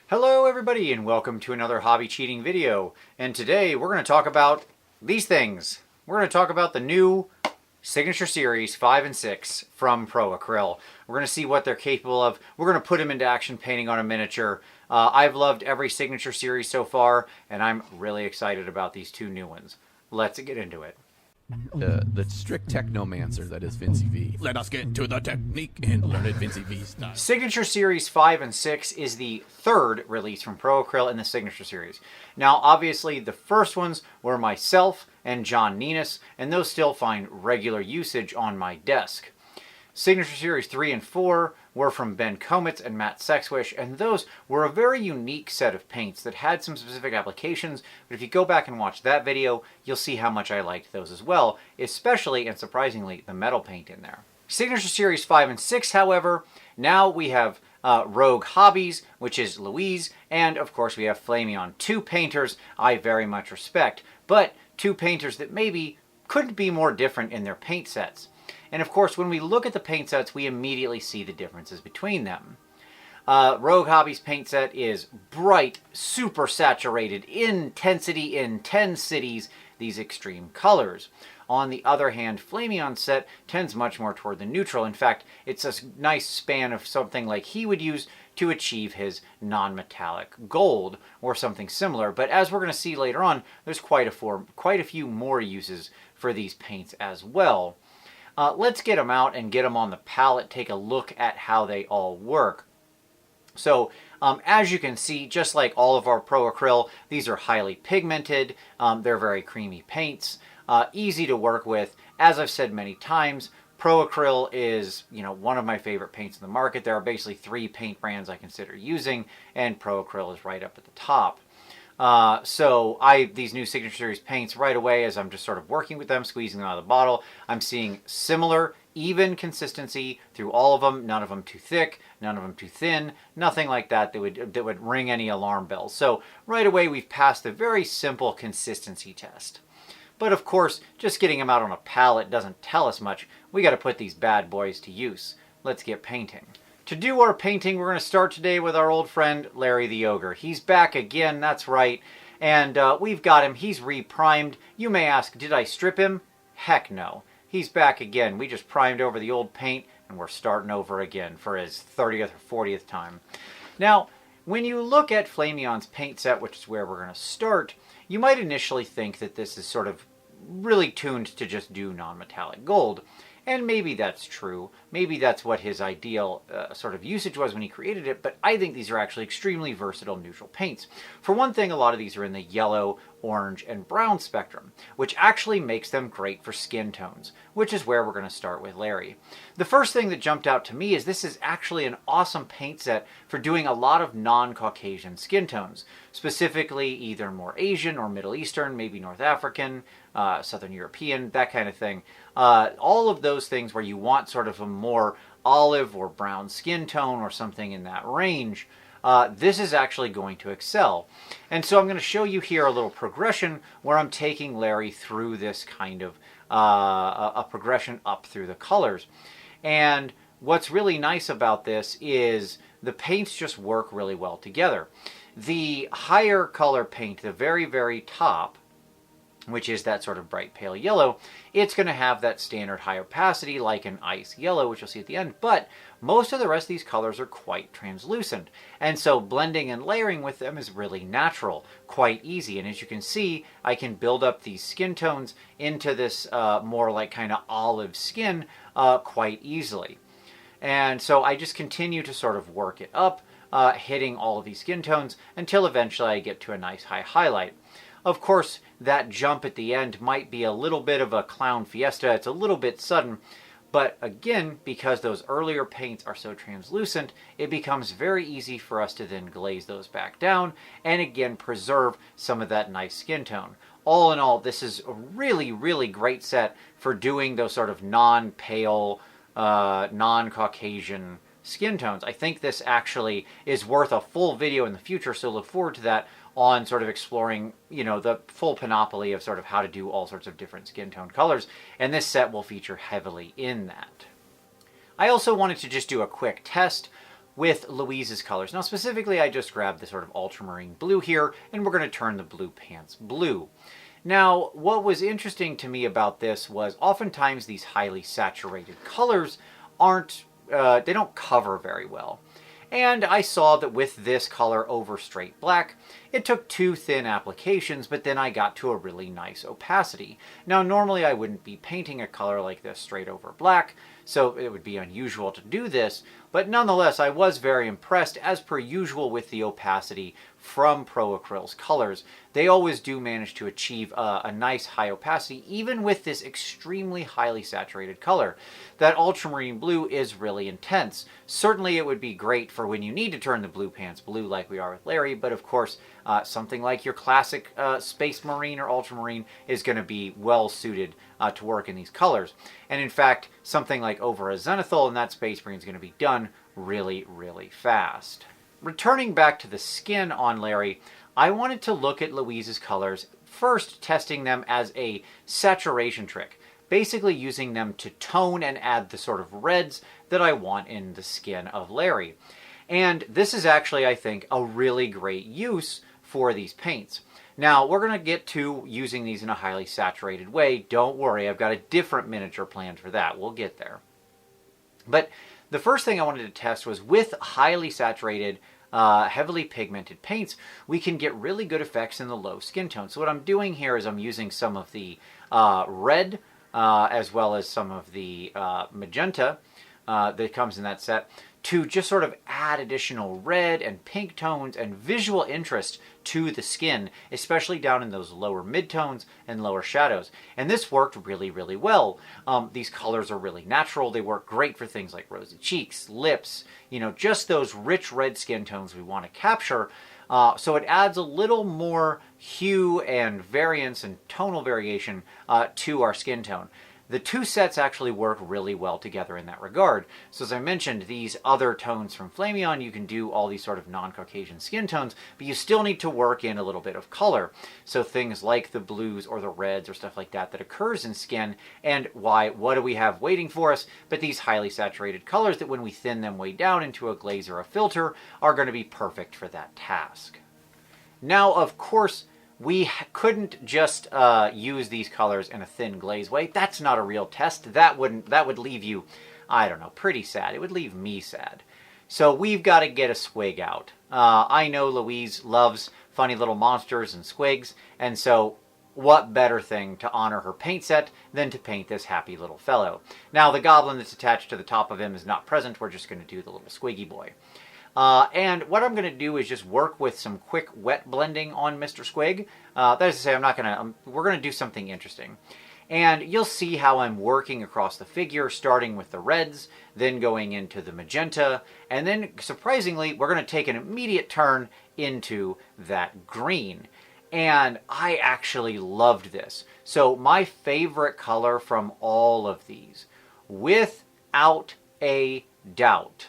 Hello everybody and welcome to another hobby cheating video. And today we're going to talk about these things. We're going to talk about the new Signature Series 5 and 6 from Pro Acryl. We're going to see what they're capable of. We're going to put them into action painting on a miniature. I've loved every Signature Series so far and I'm really excited about these two new ones. Let's get into it. The strict technomancer that is Vincey V. Let us get to the technique and learn it Vincey V style. Signature Series 5 and 6 is the third release from Pro Acryl in the Signature Series. Now, obviously, the first ones were myself and John Ninus, and those still find regular usage on my desk. Signature Series 3 and 4 were from Ben Kometz and Matt Sexwish, and those were a very unique set of paints that had some specific applications, but if you go back and watch that video, you'll see how much I liked those as well, especially, and surprisingly, the metal paint in there. Signature Series 5 and 6, however, now we have Rogue Hobbies, which is Louise, and of course we have Flameon, two painters I very much respect, but two painters that maybe couldn't be more different in their paint sets. And of course, when we look at the paint sets, we immediately see the differences between them. Rogue Hobbies paint set is bright, super saturated, intensity in 10 cities, these extreme colors. On the other hand, Flameon Set tends much more toward the neutral. In fact, it's a nice span of something like he would use to achieve his non-metallic gold or something similar. But as we're going to see later on, there's quite a few more uses for these paints as well. Let's get them out and get them on the palette, take a look at how they all work. So, as you can see, just like all of our Pro Acryl, these are highly pigmented, they're very creamy paints, easy to work with. As I've said many times, Pro Acryl is, one of my favorite paints in the market. There are basically 3 paint brands I consider using, and Pro Acryl is right up at the top. These new Signature Series paints right away, as I'm just sort of working with them, squeezing them out of the bottle, I'm seeing similar, even consistency through all of them. None of them too thick, none of them too thin, nothing like that that would ring any alarm bells. So right away we've passed the very simple consistency test. But of course, just getting them out on a palette doesn't tell us much. We got to put these bad boys to use. Let's get painting. To do our painting, we're going to start today with our old friend, Larry the Ogre. He's back again, that's right. And we've got him. He's re-primed. You may ask, did I strip him? Heck no. He's back again. We just primed over the old paint, and we're starting over again for his 30th or 40th time. Now, when you look at Flameon's paint set, which is where we're going to start, you might initially think that this is sort of really tuned to just do non-metallic gold. And maybe that's true. Maybe that's what his ideal sort of usage was when he created it, but I think these are actually extremely versatile neutral paints. For one thing, a lot of these are in the yellow, orange, and brown spectrum, which actually makes them great for skin tones, which is where we're going to start with Larry. The first thing that jumped out to me is this is actually an awesome paint set for doing a lot of non-Caucasian skin tones, specifically either more Asian or Middle Eastern, maybe North African, Southern European, that kind of thing. All of those things where you want sort of a more olive or brown skin tone or something in that range, this is actually going to excel. And so I'm going to show you here a little progression where I'm taking Larry through this kind of a progression up through the colors. And what's really nice about this is the paints just work really well together. The higher color paint, the very, very top, which is that sort of bright pale yellow, it's going to have that standard high opacity like an ice yellow, which you'll see at the end, but most of the rest of these colors are quite translucent. And so blending and layering with them is really natural, quite easy. And as you can see, I can build up these skin tones into this more like kind of olive skin quite easily. And so I just continue to sort of work it up, hitting all of these skin tones until eventually I get to a nice high highlight. Of course, that jump at the end might be a little bit of a clown fiesta. It's a little bit sudden. But again, because those earlier paints are so translucent, it becomes very easy for us to then glaze those back down and again preserve some of that nice skin tone. All in all, this is a really, really great set for doing those sort of non-pale, non-Caucasian skin tones. I think this actually is worth a full video in the future, so look forward to that on sort of exploring, the full panoply of sort of how to do all sorts of different skin tone colors, and this set will feature heavily in that. I also wanted to just do a quick test. with Louise's colors. Now specifically, I just grabbed the sort of ultramarine blue here, and we're going to turn the blue pants blue. Now, what was interesting to me about this was oftentimes these highly saturated colors they don't cover very well. And I saw that with this color over straight black, it took 2 thin applications, but then I got to a really nice opacity. Now, normally I wouldn't be painting a color like this straight over black, so it would be unusual to do this, but nonetheless, I was very impressed, as per usual, with the opacity from Pro Acryl's colors. They always do manage to achieve a nice high opacity, even with this extremely highly saturated color. That ultramarine blue is really intense. Certainly it would be great for when you need to turn the blue pants blue like we are with Larry, but of course, something like your classic space marine or ultramarine is going to be well suited to work in these colors. And in fact, something like over a zenithal in that space marine is going to be done really, really fast. Returning back to the skin on Larry, I wanted to look at Louise's colors, first testing them as a saturation trick, basically using them to tone and add the sort of reds that I want in the skin of Larry. And this is actually, I think, a really great use for these paints. Now, we're going to get to using these in a highly saturated way. Don't worry, I've got a different miniature planned for that. We'll get there. But the first thing I wanted to test was with highly saturated, heavily pigmented paints, we can get really good effects in the low skin tone. So what I'm doing here is I'm using some of the red as well as some of the magenta that comes in that set to just sort of add additional red and pink tones and visual interest to the skin, especially down in those lower midtones and lower shadows. And this worked really, really well. These colors are really natural. They work great for things like rosy cheeks, lips, just those rich red skin tones we want to capture. So it adds a little more hue and variance and tonal variation to our skin tone. The 2 sets actually work really well together in that regard. So as I mentioned, these other tones from Flameon, you can do all these sort of non-Caucasian skin tones, but you still need to work in a little bit of color. So things like the blues or the reds or stuff like that occurs in skin. And what do we have waiting for us? But these highly saturated colors that when we thin them way down into a glaze or a filter are going to be perfect for that task. Now, of course, we couldn't just use these colors in a thin glaze way. That's not a real test. That would leave you, I don't know, pretty sad. It would leave me sad. So we've got to get a Squig out. I know Louise loves funny little monsters and squigs, and so what better thing to honor her paint set than to paint this happy little fellow. Now, the goblin that's attached to the top of him is not present. We're just going to do the little squiggy boy. And what I'm going to do is just work with some quick wet blending on Mr. Squig. That is to say, we're going to do something interesting. And you'll see how I'm working across the figure, starting with the reds, then going into the magenta, and then, surprisingly, we're going to take an immediate turn into that green. And I actually loved this. So my favorite color from all of these, without a doubt,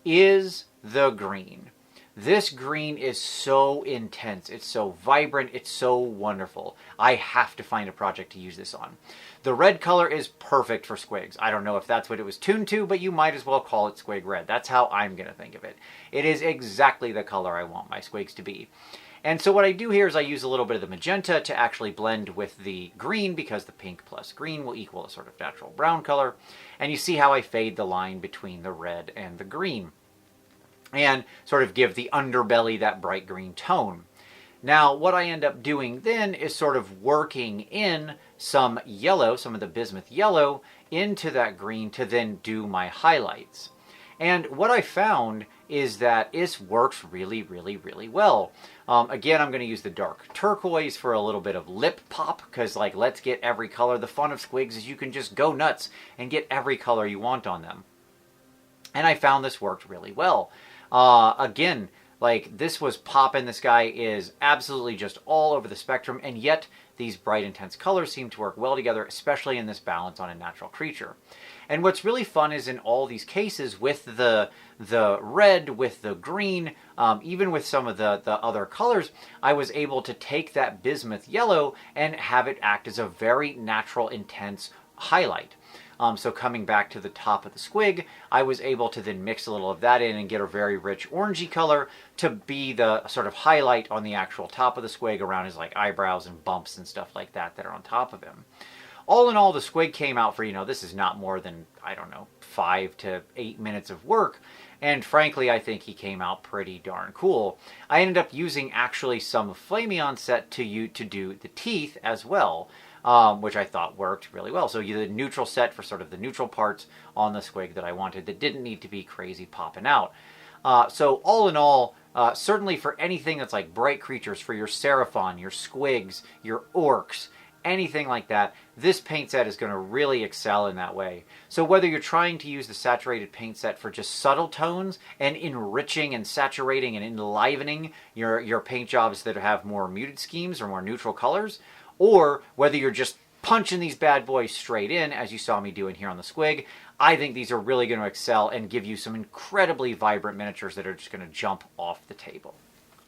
is the green. This green is so intense, it's so vibrant, it's so wonderful. I have to find a project to use this on. The red color is perfect for squigs. I don't know if that's what it was tuned to, but you might as well call it squig red. That's how I'm going to think of it. It is exactly the color I want my squigs to be. And so what I do here is I use a little bit of the magenta to actually blend with the green, because the pink plus green will equal a sort of natural brown color. And you see how I fade the line between the red and the green, and sort of give the underbelly that bright green tone. Now, what I end up doing then is sort of working in some yellow, some of the bismuth yellow, into that green to then do my highlights. And what I found is that it works really, really, really well. Again, I'm going to use the dark turquoise for a little bit of lip pop, because, like, let's get every color. The fun of squigs is you can just go nuts and get every color you want on them. And I found this worked really well. Again, like, this was poppin'. This guy is absolutely just all over the spectrum, and yet these bright, intense colors seem to work well together, especially in this balance on a natural creature. And what's really fun is in all these cases, with the red, with the green, even with some of the other colors, I was able to take that bismuth yellow and have it act as a very natural, intense highlight. So coming back to the top of the squig, I was able to then mix a little of that in and get a very rich orangey color to be the sort of highlight on the actual top of the squig around his like eyebrows and bumps and stuff like that that are on top of him. All in all, the squig came out for, this is not more than, I don't know, 5 to 8 minutes of work. And frankly, I think he came out pretty darn cool. I ended up using actually some Flameon Set to do the teeth as well, which I thought worked really well. So you did a neutral set for sort of the neutral parts on the squig that I wanted that didn't need to be crazy popping out. So all in all, certainly for anything that's like bright creatures, for your Seraphon, your Squigs, your Orcs, anything like that, this paint set is going to really excel in that way. So whether you're trying to use the saturated paint set for just subtle tones and enriching and saturating and enlivening your paint jobs that have more muted schemes or more neutral colors, or whether you're just punching these bad boys straight in, as you saw me doing here on the squig, I think these are really going to excel and give you some incredibly vibrant miniatures that are just going to jump off the table.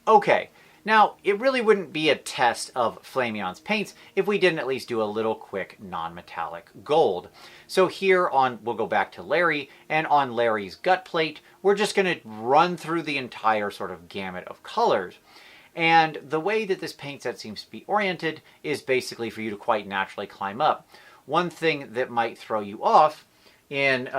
Okay. Now, it really wouldn't be a test of Flameon's paints if we didn't at least do a little quick non-metallic gold. So here we'll go back to Larry, and on Larry's gut plate, we're just going to run through the entire sort of gamut of colors. And the way that this paint set seems to be oriented is basically for you to quite naturally climb up. One thing that might throw you off in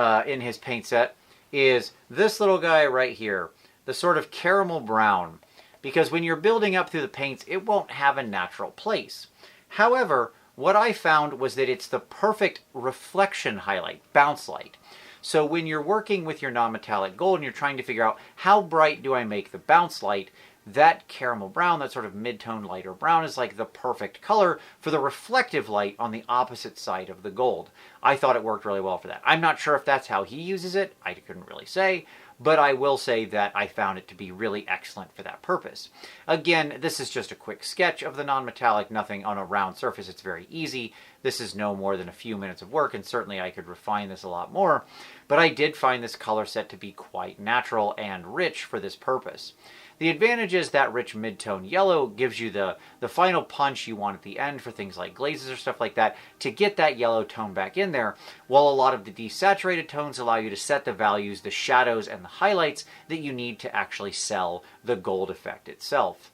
his paint set is this little guy right here, the sort of caramel brown. Because when you're building up through the paints, it won't have a natural place. However, what I found was that it's the perfect reflection highlight, bounce light. So when you're working with your non-metallic gold and you're trying to figure out how bright do I make the bounce light, that caramel brown, that sort of mid-tone lighter brown, is like the perfect color for the reflective light on the opposite side of the gold. I thought it worked really well for that. I'm not sure if that's how he uses it. I couldn't really say. But I will say that I found it to be really excellent for that purpose. Again, this is just a quick sketch of the non-metallic, nothing on a round surface. It's very easy. This is no more than a few minutes of work, and certainly I could refine this a lot more. But I did find this color set to be quite natural and rich for this purpose. The advantage is that rich mid-tone yellow gives you the final punch you want at the end for things like glazes or stuff like that to get that yellow tone back in there, while a lot of the desaturated tones allow you to set the values, the shadows, and the highlights that you need to actually sell the gold effect itself.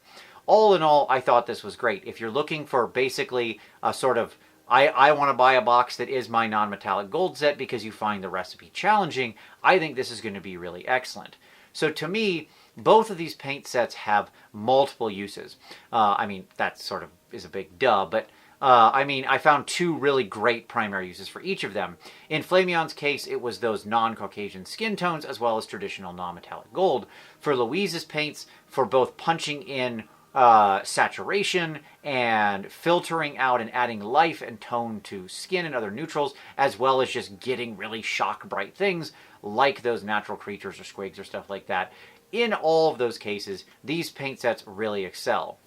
All in all, I thought this was great. If you're looking for basically a sort of I want to buy a box that is my non-metallic gold set because you find the recipe challenging, I think this is going to be really excellent. So to me, both of these paint sets have multiple uses. I mean, that sort of is a big duh, but I found two really great primary uses for each of them. In Flameon's case, it was those non-Caucasian skin tones as well as traditional non-metallic gold. For Louise's paints, for both punching in saturation and filtering out and adding life and tone to skin and other neutrals, as well as just getting really shock bright things like those natural creatures or squigs or stuff like that. In all of those cases, these paint sets really excel.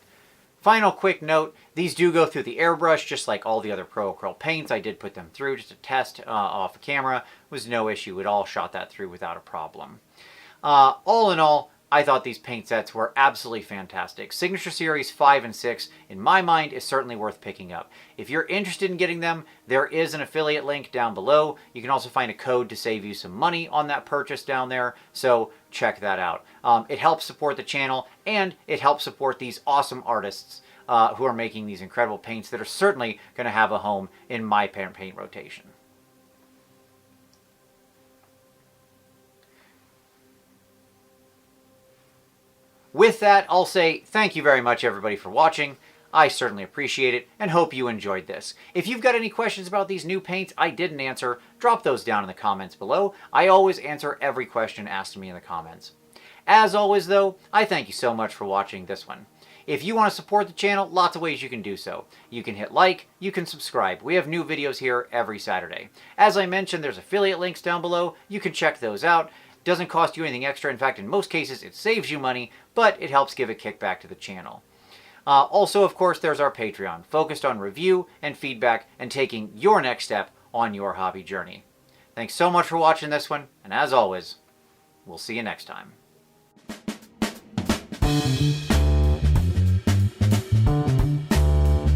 Final quick note, these do go through the airbrush just like all the other Pro Acryl paints. I did put them through just to test off camera. It was no issue at all, shot that through without a problem. All in all, I thought these paint sets were absolutely fantastic. Signature Series 5 and 6, in my mind, is certainly worth picking up. If you're interested in getting them, there is an affiliate link down below. You can also find a code to save you some money on that purchase down there, so check that out. It helps support the channel, and it helps support these awesome artists who are making these incredible paints that are certainly going to have a home in my paint rotation. With that, I'll say thank you very much, everybody, for watching. I certainly appreciate it and hope you enjoyed this. If you've got any questions about these new paints I didn't answer, drop those down in the comments below. I always answer every question asked of me in the comments. As always, though, I thank you so much for watching this one. If you want to support the channel, lots of ways you can do so. You can hit like, you can subscribe. We have new videos here every Saturday. As I mentioned, there's affiliate links down below. You can check those out. Doesn't cost you anything extra. In fact, in most cases, it saves you money, but it helps give a kickback to the channel. Also, of course, there's our Patreon, focused on review and feedback and taking your next step on your hobby journey. Thanks so much for watching this one, and as always, we'll see you next time.